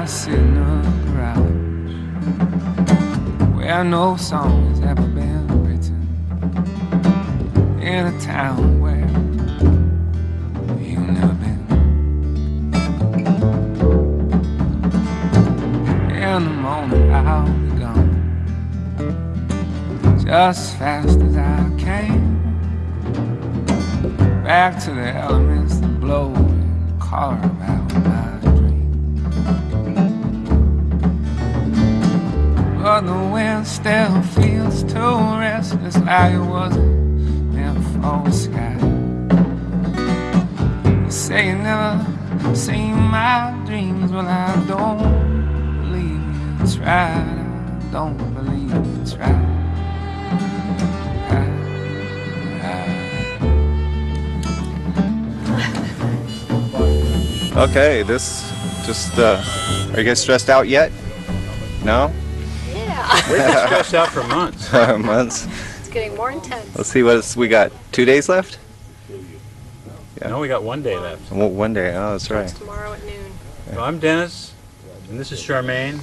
I sit in a garage where no song has ever been written, in a town where you've never been. In the moment I'll be gone, just as fast as I can, back to the elements that blow and carve out my dream. But the wind still feels too restless, like it wasn't meant for the sky. You say you never seen my dreams, well I don't believe you tried. I don't believe you tried. Okay, this just, are you guys stressed out yet? No? Yeah. We've been stressed out for months. Months. It's getting more intense. Let's see what we got. 2 days left? Yeah. No, we got 1 day left. One day, oh, that's right. It's tomorrow at noon. So I'm Dennis, and this is Charmaine,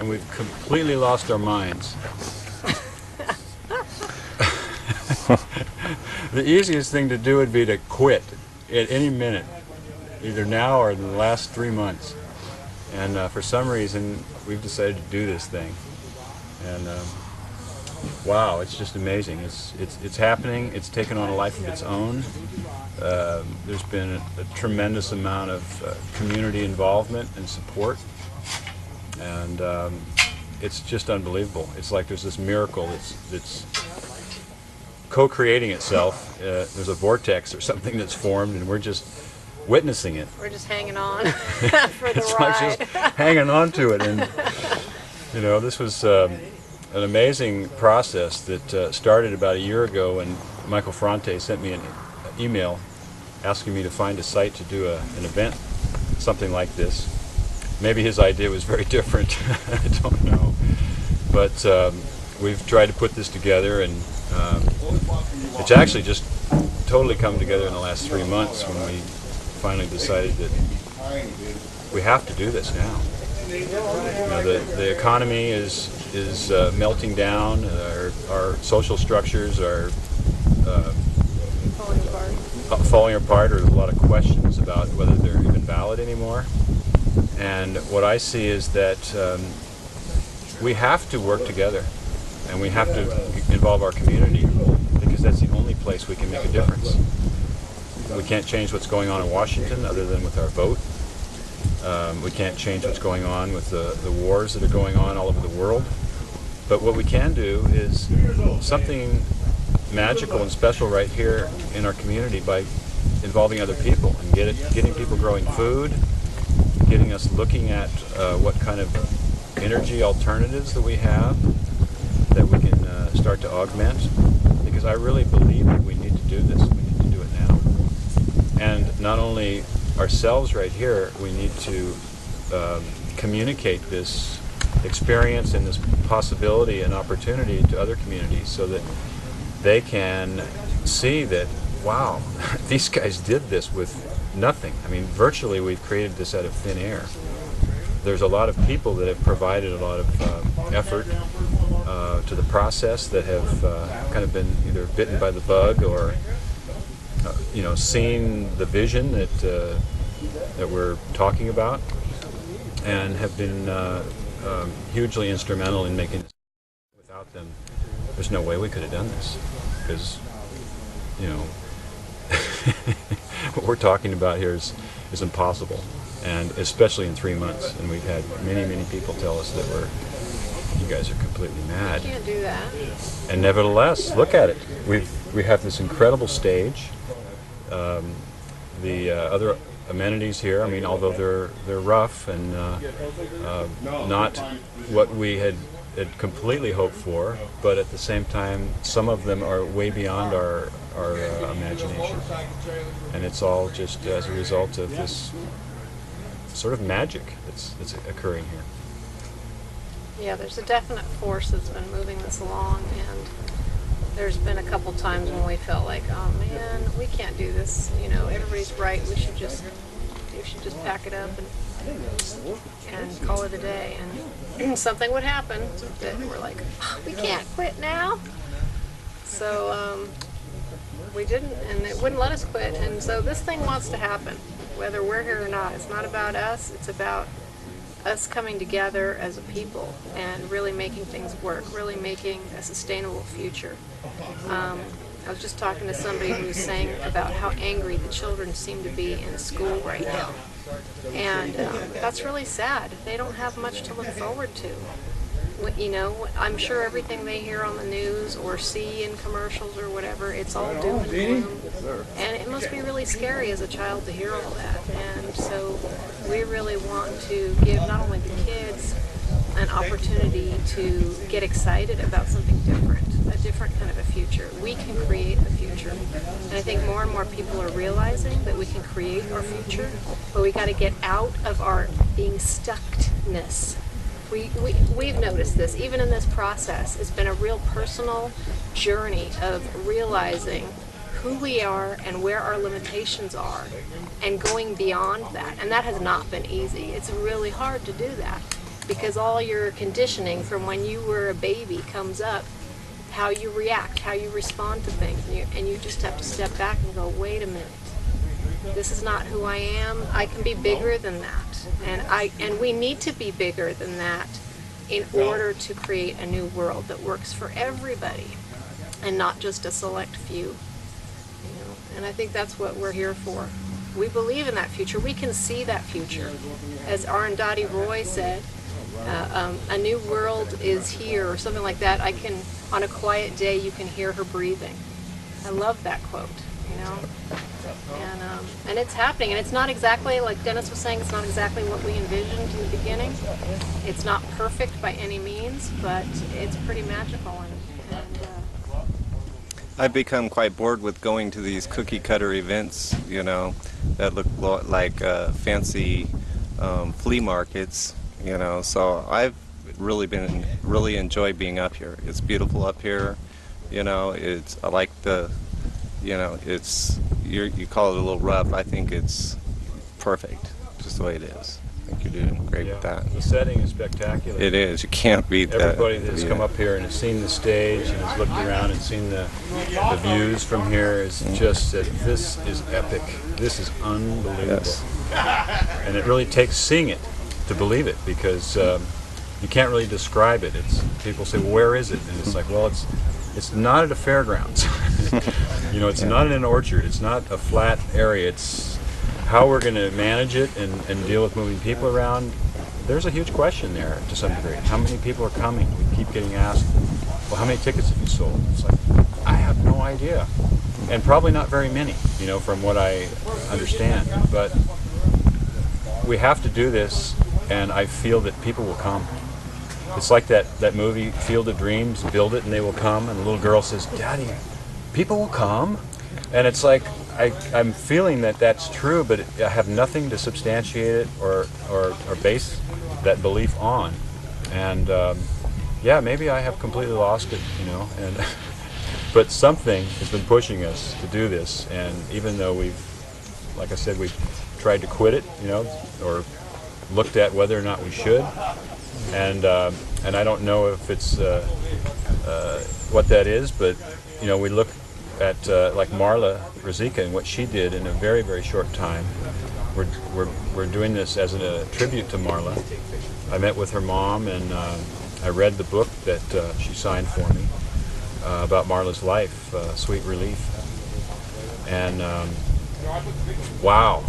and we've completely lost our minds. The easiest thing to do would be to quit at any minute, either now or in the last 3 months. And for some reason, we've decided to do this thing. And wow, it's just amazing. It's happening. It's taken on a life of its own. There's been a tremendous amount of community involvement and support. And it's just unbelievable. It's like there's this miracle that's co-creating itself. There's a vortex or something that's formed, and we're just witnessing it. We're just hanging on for the It's ride. like just hanging on to it. And you know, this was an amazing process that started about a year ago, and Michael Fronte sent me an email asking me to find a site to do an event, something like this. Maybe his idea was very different. I don't know. But we've tried to put this together, and it's actually just totally come together in the last 3 months when we finally decided that we have to do this now. You know, the economy is melting down. Our social structures are falling apart. There's a lot of questions about whether they're even valid anymore. And what I see is that we have to work together, and we have to involve our community, because that's the only place we can make a difference. We can't change what's going on in Washington other than with our vote. We can't change what's going on with the wars that are going on all over the world. But what we can do is something magical and special right here in our community by involving other people and getting people growing food, getting us looking at what kind of energy alternatives that we have that we can start to augment. Because I really believe that we need to do this. We need to do it now. And not only ourselves right here, we need to communicate this experience and this possibility and opportunity to other communities so that they can see that, wow, these guys did this with nothing. I mean, virtually we've created this out of thin air. There's a lot of people that have provided a lot of effort to the process, that have kind of been either bitten by the bug or you know, seen the vision that we're talking about, and have been hugely instrumental in making this. Without them, there's no way we could have done this, because you know what we're talking about here is impossible, and especially in 3 months. And we've had many people tell us that you guys are completely mad. You can't do that. And nevertheless, look at it. We have this incredible stage. The other amenities here, I mean, although they're rough and not what we had completely hoped for, but at the same time, some of them are way beyond our imagination. And it's all just as a result of this sort of magic that's occurring here. Yeah, there's a definite force that's been moving this along, and there's been a couple times when we felt like, oh man, we can't do this. You know, everybody's right. We should just pack it up and and call it a day. And something would happen that we're like, "Oh, we can't quit now." So we didn't, and it wouldn't let us quit. And so this thing wants to happen, whether we're here or not. It's not about us. It's about us coming together as a people and really making things work, really making a sustainable future. I was just talking to somebody who was saying about how angry the children seem to be in school right now. And that's really sad. They don't have much to look forward to. You know, I'm sure everything they hear on the news or see in commercials or whatever, it's all doom and gloom. And it must be really scary as a child to hear all that. And so we really want to give not only the kids an opportunity to get excited about something different, a different kind of a future. We can create a future. And I think more and more people are realizing that we can create our future, but we got to get out of our being stuckness. We've noticed this, even in this process. It's been a real personal journey of realizing who we are and where our limitations are and going beyond that. And that has not been easy. It's really hard to do that because all your conditioning from when you were a baby comes up, how you react, how you respond to things, and you just have to step back and go, wait a minute. This is not who I am. I can be bigger than that. And we need to be bigger than that in order to create a new world that works for everybody and not just a select few. You know? And I think that's what we're here for. We believe in that future. We can see that future. As Arundhati Roy said, a new world is here, or something like that. On a quiet day, you can hear her breathing. I love that quote, you know. And it's happening, and it's not exactly, like Dennis was saying, it's not exactly what we envisioned in the beginning. It's not perfect by any means, but it's pretty magical. I've become quite bored with going to these cookie cutter events, you know, that look like fancy flea markets, you know. So I've really enjoyed being up here. It's beautiful up here, you know. I like the, you know, you call it a little rough. I think it's perfect, just the way it is. I think you're doing great with that. The setting is spectacular. It is. You can't beat that. Everybody that's come up here and has seen the stage and has looked around and seen the views from here is just said, this is epic. This is unbelievable. Yes. And it really takes seeing it to believe it, because you can't really describe it. People say, well, where is it? And it's like, well, it's not at a fairgrounds. You know, it's not in an orchard. It's not a flat area. It's how we're going to manage it and deal with moving people around. There's a huge question there to some degree. How many people are coming? We keep getting asked, well, how many tickets have you sold? It's like, I have no idea. And probably not very many, you know, from what I understand. But we have to do this, and I feel that people will come. It's like that movie, Field of Dreams, build it and they will come. And the little girl says, Daddy, people will come? And it's like, I'm feeling that that's true, but I have nothing to substantiate it or base that belief on. And yeah, maybe I have completely lost it, you know. And but something has been pushing us to do this. And even though like I said, we've tried to quit it, you know, or looked at whether or not we should. And I don't know if it's what that is, but you know, we look at like Marla Rosica and what she did in a very, very short time. We're doing this as a tribute to Marla. I met with her mom, and I read the book that she signed for me about Marla's life, Sweet Relief. And wow,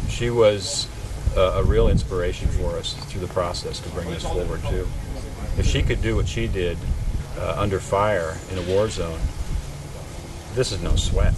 she was a real inspiration for us through the process to bring this forward too. If she could do what she did under fire in a war zone, this is no sweat.